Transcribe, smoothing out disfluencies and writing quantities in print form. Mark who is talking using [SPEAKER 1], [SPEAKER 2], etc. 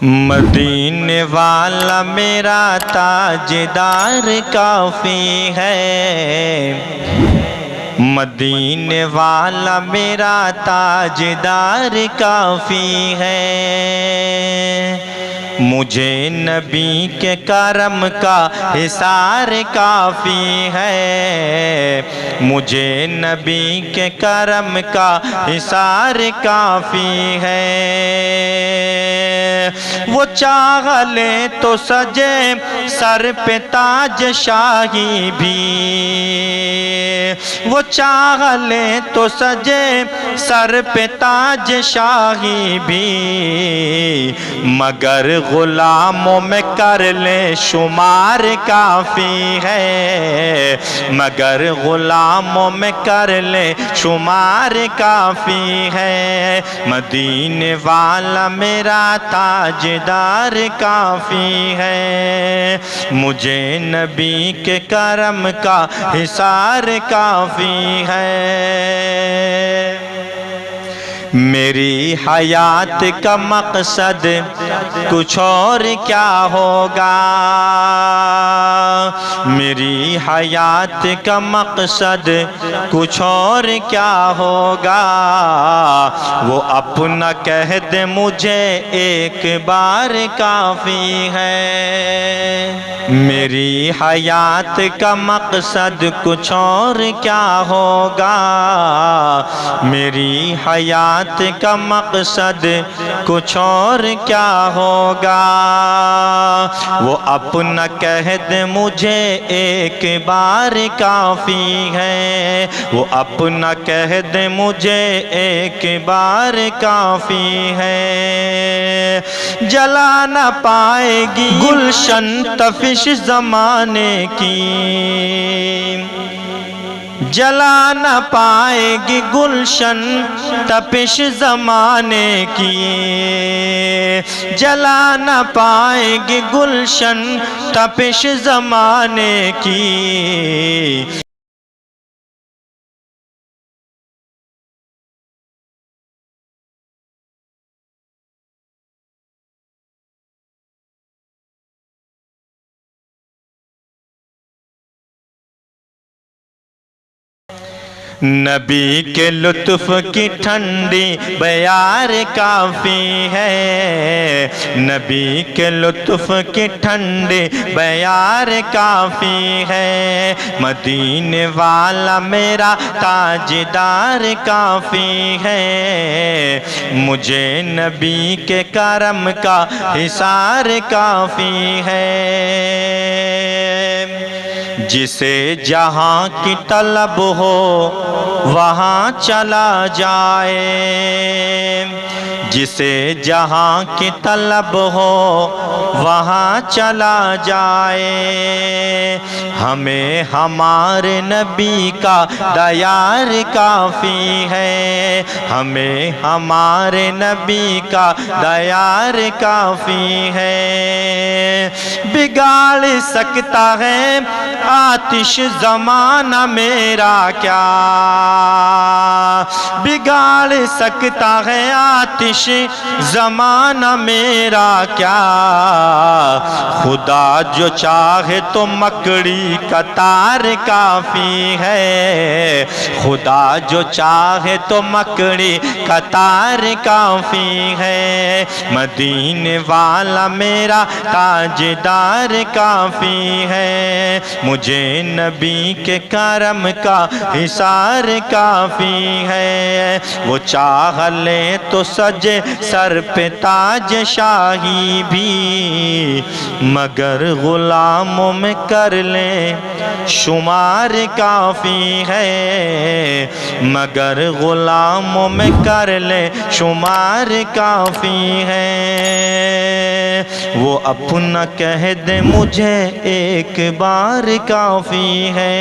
[SPEAKER 1] مدینے والا میرا تاجدار کافی ہے، مدینے والا میرا تاجدار کافی ہے، مجھے نبی کے کرم کا حصار کافی ہے، مجھے نبی کے کرم کا حصار کافی ہے۔ وہ چاہ لے تو سجے سر پہ تاج شاہی بھی، وہ چاہ لے تو سجے سر پہ تاج شاہی بھی، مگر غلاموں میں کر لے شمار کافی ہے، مگر غلاموں میں کر لے شمار کافی ہے، مدینے والا میرا تاجدار کافی ہے، مجھے نبی کے کرم کا حصار کافی ہے۔ میری حیات کا مقصد کچھ اور کیا ہوگا، میری حیات کا مقصد کچھ اور کیا ہوگا، وہ اپنا کہہ دے مجھے ایک بار کافی ہے۔ میری حیات کا مقصد کچھ اور کیا ہوگا، میری حیات کا مقصد کچھ اور کیا ہوگا، وہ اپنا کہہ دے مجھے ایک بار کافی ہے، وہ اپنا کہہ دے مجھے ایک بار کافی ہے۔ جلا نہ پائے گی گلشن تفش زمانے کی، جلا نہ پائے گی گلشن تپش زمانے کی، جلا نہ پائے گی گلشن تپش زمانے کی۔ نبی کے لطف کی ٹھنڈی بیار کافی ہے، نبی کے لطف کی ٹھنڈی بیار کافی ہے، مدینے والا میرا تاجدار کافی ہے، مجھے نبی کے کرم کا حصار کافی ہے۔ جسے جہاں کی طلب ہو وہاں چلا جائے، جسے جہاں کی طلب ہو وہاں چلا جائے، ہمیں ہمارے نبی کا دیار کافی ہے، ہمیں ہمارے نبی کا دیار کافی ہے۔ بگاڑ سکتا ہے آتش زمانہ میرا کیا، بگاڑ سکتا ہے آتش زمانہ میرا کیا، خدا جو چاہے تو مکڑی کا تار کافی ہے، خدا جو چاہے تو مکڑی کا تار کافی ہے، مدینے والا میرا تاجدار کافی ہے، مجھے نبی کے کرم کا حصار کافی ہے، وہ چاہ لے تو سجے سر پہ تاج شاہی بھی، مگر غلاموں میں کر لے شمار کافی ہے، مگر غلاموں میں کر لے شمار کافی ہے، وہ اپنا کہہ دے مجھے ایک بار کافی ہے۔